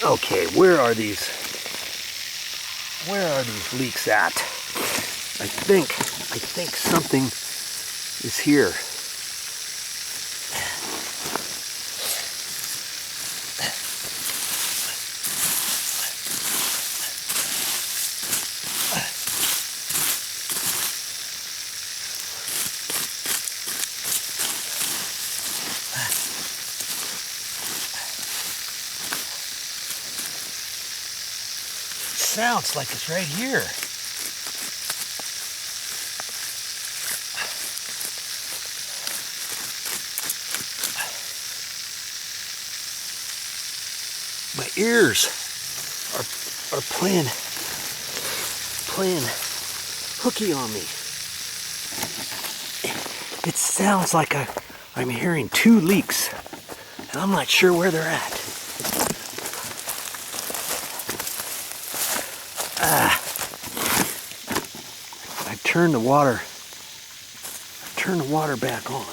Okay, where are these leaks at? I think something is here. Sounds like it's right here. My ears are playing hooky on me. It sounds like I'm hearing two leaks, and I'm not sure where they're at. I turn the water back on.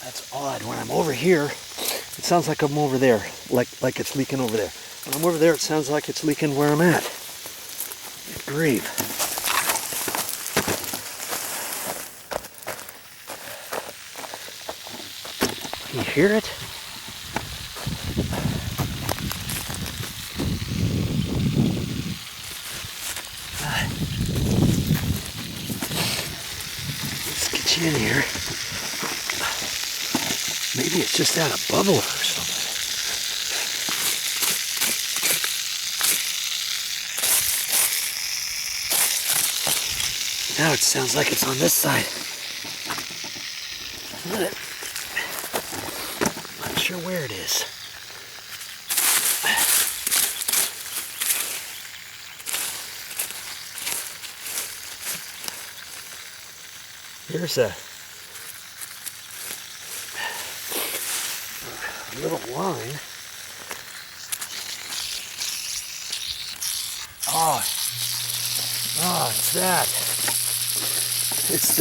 That's odd. When I'm over here, it sounds like I'm over there, like it's leaking over there. When I'm over there, it sounds like it's leaking where I'm at. Good grief. Can you hear it? Let's get you in here. Maybe it's just out of bubble or something. Now it sounds like it's on this side. Not sure where it is. Here's a little line. Oh, it's that. It's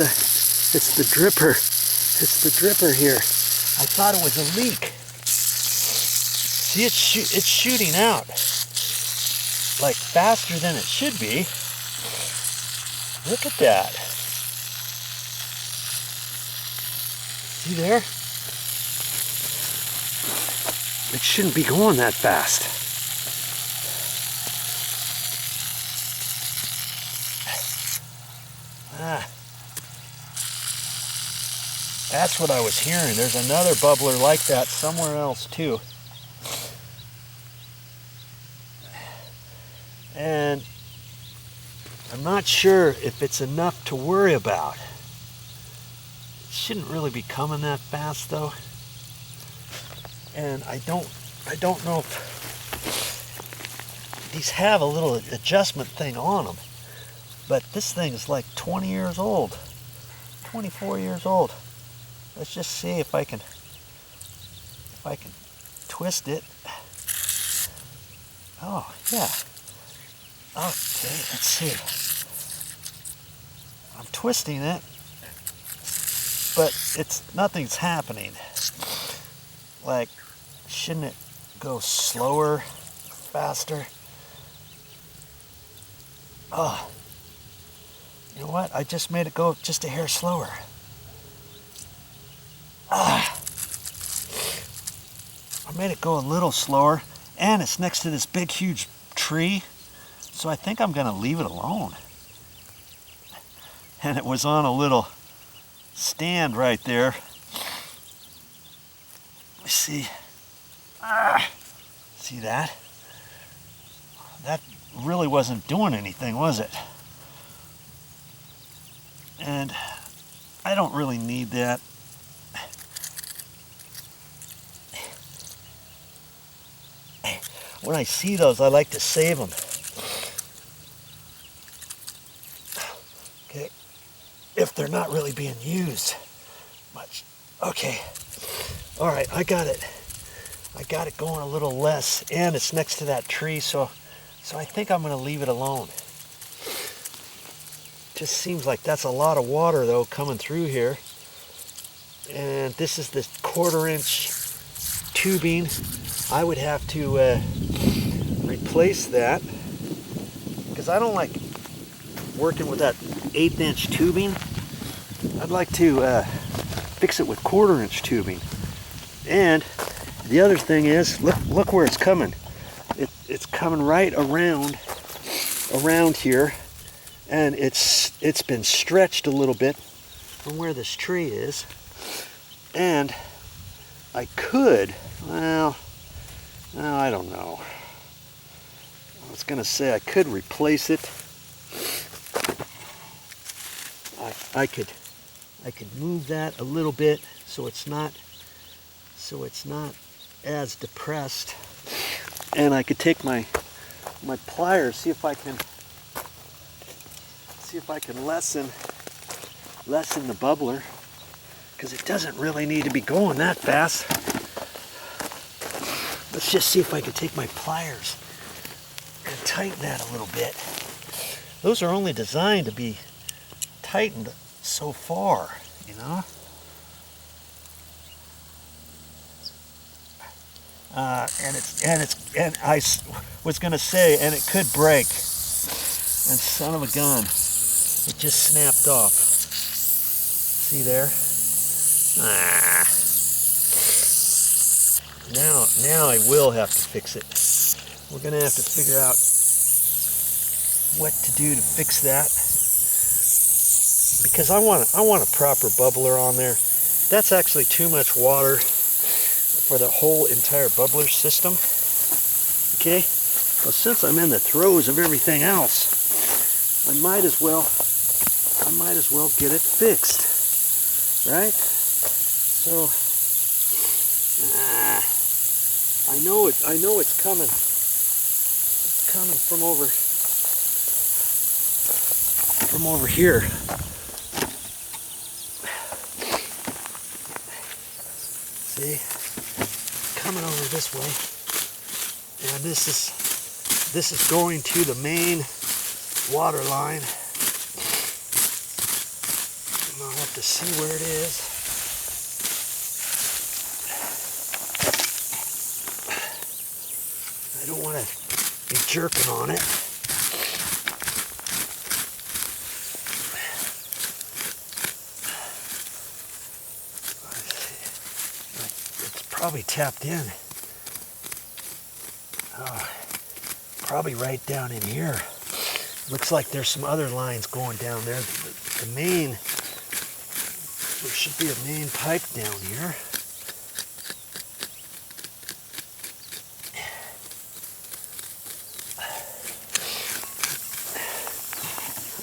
the dripper. It's the dripper here. I thought it was a leak. See, it's shooting out like faster than it should be. Look at that. See there? It shouldn't be going that fast. That's what I was hearing. There's another bubbler like that somewhere else too. And I'm not sure if it's enough to worry about. It shouldn't really be coming that fast though. And I don't know if these have a little adjustment thing on them. But this thing is like 20 years old, 24 years old. Let's just see if I can twist it. Oh yeah. Okay, let's see. I'm twisting it, but nothing's happening. Like, shouldn't it go slower, faster? Oh, you know what? I just made it go just a hair slower. I made it go a little slower, and it's next to this big, huge tree, so I think I'm gonna leave it alone. And it was on a little stand right there. Let me see. See that? That really wasn't doing anything, was it? And I don't really need that. When I see those, I like to save them. Okay, if they're not really being used much. Okay, all right, I got it. I got it going a little less, and it's next to that tree, so I think I'm going to leave it alone. Just seems like that's a lot of water though coming through here. And this is the 1/4 inch tubing. I would have to replace that because I don't like working with that 1/8 inch tubing. I'd like to fix it with 1/4 inch tubing. And the other thing is, look where it's coming. It's coming right around here, and it's been stretched a little bit from where this tree is. And I could, well, no, I don't know. I was gonna say I could replace it. I could move that a little bit so it's not as depressed, and I could take my pliers, see if I can lessen the bubbler, because it doesn't really need to be going that fast. Let's just see if I can take my pliers and tighten that a little bit. Those are only designed to be tightened so far, you know. And I was gonna say, and it could break. And son of a gun, it just snapped off. See there? Now I will have to fix it. We're gonna have to figure out what to do to fix that, because I want a proper bubbler on there. That's actually too much water for the whole entire bubbler system. Okay, well, since I'm in the throes of everything else, I might as well get it fixed, right? So I know it's coming. It's coming from over here. See? Coming over this way, and this is going to the main water line. And I'll have to see where it is. I don't want to be jerking on it. Probably tapped in. Oh, probably right down in here. Looks like there's some other lines going down there. The main, there should be a main pipe down here.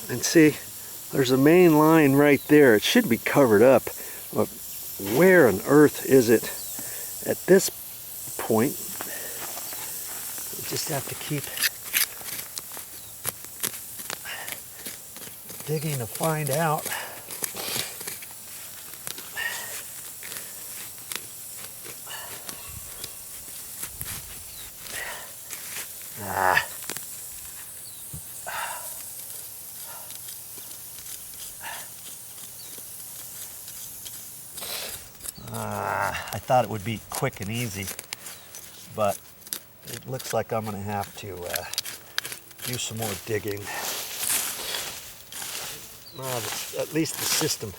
And see, there's a main line right there. It should be covered up. But where on earth is it? At this point, you just have to keep digging to find out. I thought it would be quick and easy, but it looks like I'm going to have to do some more digging. At least the system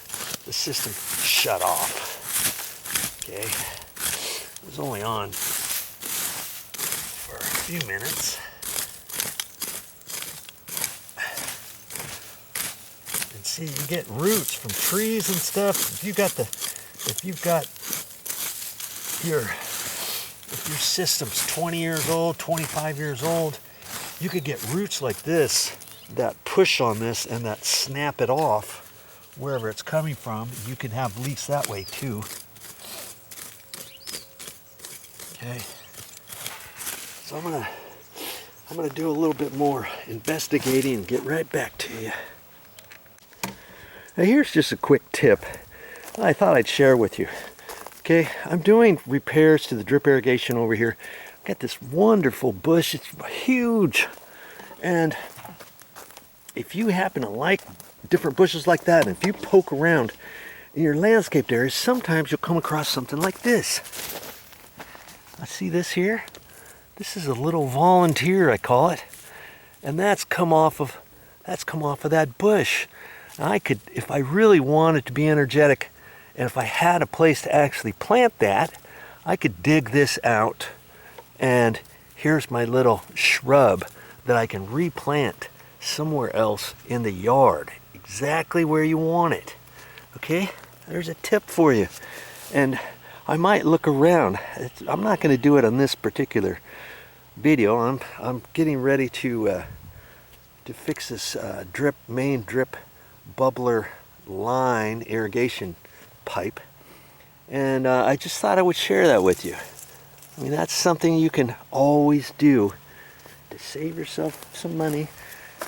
shut off. Okay, it was only on for a few minutes. And see, you get roots from trees and stuff. If you've got if your system's 20 years old, 25 years old, you could get roots like this that push on this and that snap it off wherever it's coming from. You can have leaks that way too. Okay, so I'm gonna do a little bit more investigating and get right back to you. Now here's just a quick tip I thought I'd share with you. Okay, I'm doing repairs to the drip irrigation over here. I've got this wonderful bush. It's huge. And if you happen to like different bushes like that, and if you poke around in your landscaped areas, sometimes you'll come across something like this. I see this here. This is a little volunteer, I call it. And that's come off of that bush. Now I could, if I really wanted to be energetic, and if I had a place to actually plant that, I could dig this out. And here's my little shrub that I can replant somewhere else in the yard, exactly where you want it. Okay, there's a tip for you. And I might look around. I'm not going to do it on this particular video. I'm getting ready to fix this main drip bubbler line irrigation pipe, and I just thought I would share that with you. I mean, that's something you can always do to save yourself some money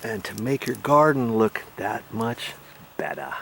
and to make your garden look that much better.